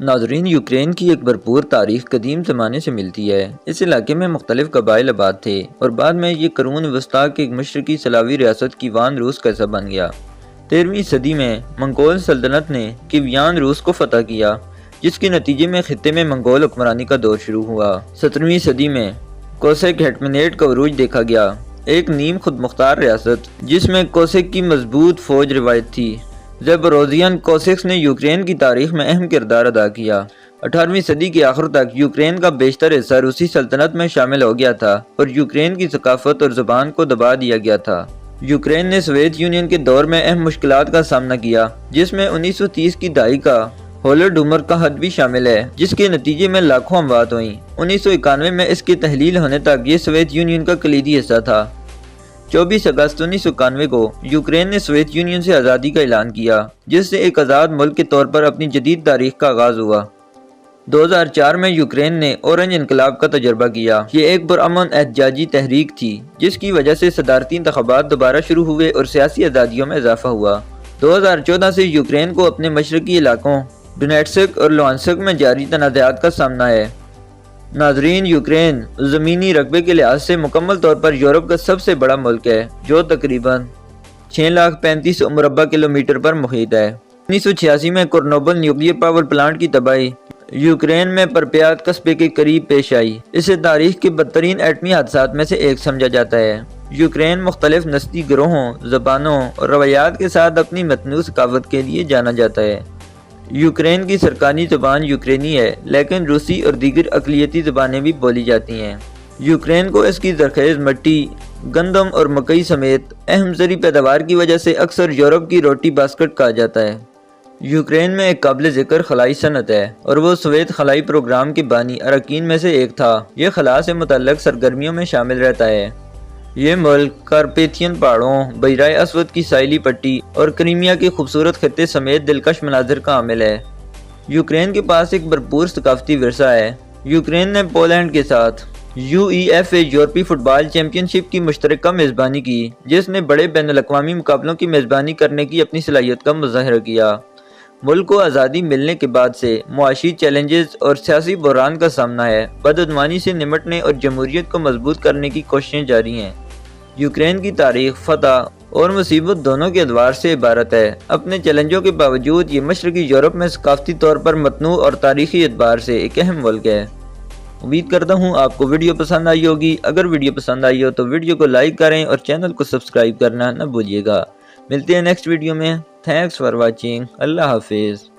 ناظرین، یوکرین کی ایک بھرپور تاریخ قدیم زمانے سے ملتی ہے۔ اس علاقے میں مختلف قبائل آباد تھے اور بعد میں یہ قرون وسطیٰ کی ایک مشرقی سلاوی ریاست کیوان روس کا حصہ بن گیا۔ 13ویں صدی میں منگول سلطنت نے کیوان روس کو فتح کیا، جس کے نتیجے میں خطے میں منگول حکمرانی کا دور شروع ہوا۔ 17ویں صدی میں کوسیک ہیٹمنیٹ کا عروج دیکھا گیا، ایک نیم خود مختار ریاست جس میں کوسیک کی مضبوط فوج روایت تھی۔ زیپوروزین کوسیکس نے یوکرین کی تاریخ میں اہم کردار ادا کیا۔ 18ویں صدی کے آخر تک یوکرین کا بیشتر حصہ روسی سلطنت میں شامل ہو گیا تھا اور یوکرین کی ثقافت اور زبان کو دبا دیا گیا تھا۔ یوکرین نے سوویت یونین کے دور میں اہم مشکلات کا سامنا کیا، جس میں 1930 کی دہائی کا ہولوڈومر کا حد بھی شامل ہے، جس کے نتیجے میں لاکھوں اموات ہوئیں۔ 1991 میں اس کی تحلیل ہونے تک یہ سوویت یونین کا کلیدی حصہ تھا۔ 24 اگست 1991 کو یوکرین نے سوویت یونین سے آزادی کا اعلان کیا، جس سے ایک آزاد ملک کے طور پر اپنی جدید تاریخ کا آغاز ہوا۔ 2004 میں یوکرین نے اورنج انقلاب کا تجربہ کیا۔ یہ ایک پرامن احتجاجی تحریک تھی، جس کی وجہ سے صدارتی انتخابات دوبارہ شروع ہوئے اور سیاسی آزادیوں میں اضافہ ہوا۔ 2014 سے یوکرین کو اپنے مشرقی علاقوں ڈونیٹسک اور لوہانسک میں جاری تنازعات کا سامنا ہے۔ ناظرین، یوکرین زمینی رقبے کے لحاظ سے مکمل طور پر یورپ کا سب سے بڑا ملک ہے، جو تقریباً 6,35,000 مربع کلومیٹر پر محیط ہے۔ 1986 میں کورنوبل نیوکلیئر پاور پلانٹ کی تباہی یوکرین میں پرپیات قصبے کے قریب پیش آئی۔ اسے تاریخ کے بدترین ایٹمی حادثات میں سے ایک سمجھا جاتا ہے۔ یوکرین مختلف نسلی گروہوں، زبانوں اور روایات کے ساتھ اپنی متنوع ثقافت کے لیے جانا جاتا ہے۔ یوکرین کی سرکاری زبان یوکرینی ہے، لیکن روسی اور دیگر اقلیتی زبانیں بھی بولی جاتی ہیں۔ یوکرین کو اس کی زرخیز مٹی، گندم اور مکئی سمیت اہم زرعی پیداوار کی وجہ سے اکثر یورپ کی روٹی باسکٹ کہا جاتا ہے۔ یوکرین میں ایک قابل ذکر خلائی صنعت ہے اور وہ سوویت خلائی پروگرام کے بانی اراکین میں سے ایک تھا۔ یہ خلا سے متعلق سرگرمیوں میں شامل رہتا ہے۔ یہ ملک کارپیتھین پہاڑوں، بحیرہ اسود کی ساحلی پٹی اور کرائمیا کے خوبصورت خطے سمیت دلکش مناظر کا حامل ہے۔ یوکرین کے پاس ایک بھرپور ثقافتی ورثہ ہے۔ یوکرین نے پولینڈ کے ساتھ UEFA یورپی فٹ بال چیمپئن شپ کی مشترکہ میزبانی کی، جس نے بڑے بین الاقوامی مقابلوں کی میزبانی کرنے کی اپنی صلاحیت کا مظاہرہ کیا۔ ملک کو آزادی ملنے کے بعد سے معاشی چیلنجز اور سیاسی بحران کا سامنا ہے۔ بدعنوانی سے نمٹنے اور جمہوریت کو مضبوط کرنے کی کوششیں جاری ہیں۔ یوکرین کی تاریخ فتح اور مصیبت دونوں کے ادوار سے عبارت ہے۔ اپنے چیلنجوں کے باوجود یہ مشرقی یورپ میں ثقافتی طور پر متنوع اور تاریخی اعتبار سے ایک اہم ملک ہے۔ امید کرتا ہوں آپ کو ویڈیو پسند آئی ہوگی۔ اگر ویڈیو پسند آئی ہو تو ویڈیو کو لائک کریں اور چینل کو سبسکرائب کرنا نہ بھولیے گا۔ ملتے ہیں نیکسٹ ویڈیو میں۔ Thanks for watching. اللہ حافظ۔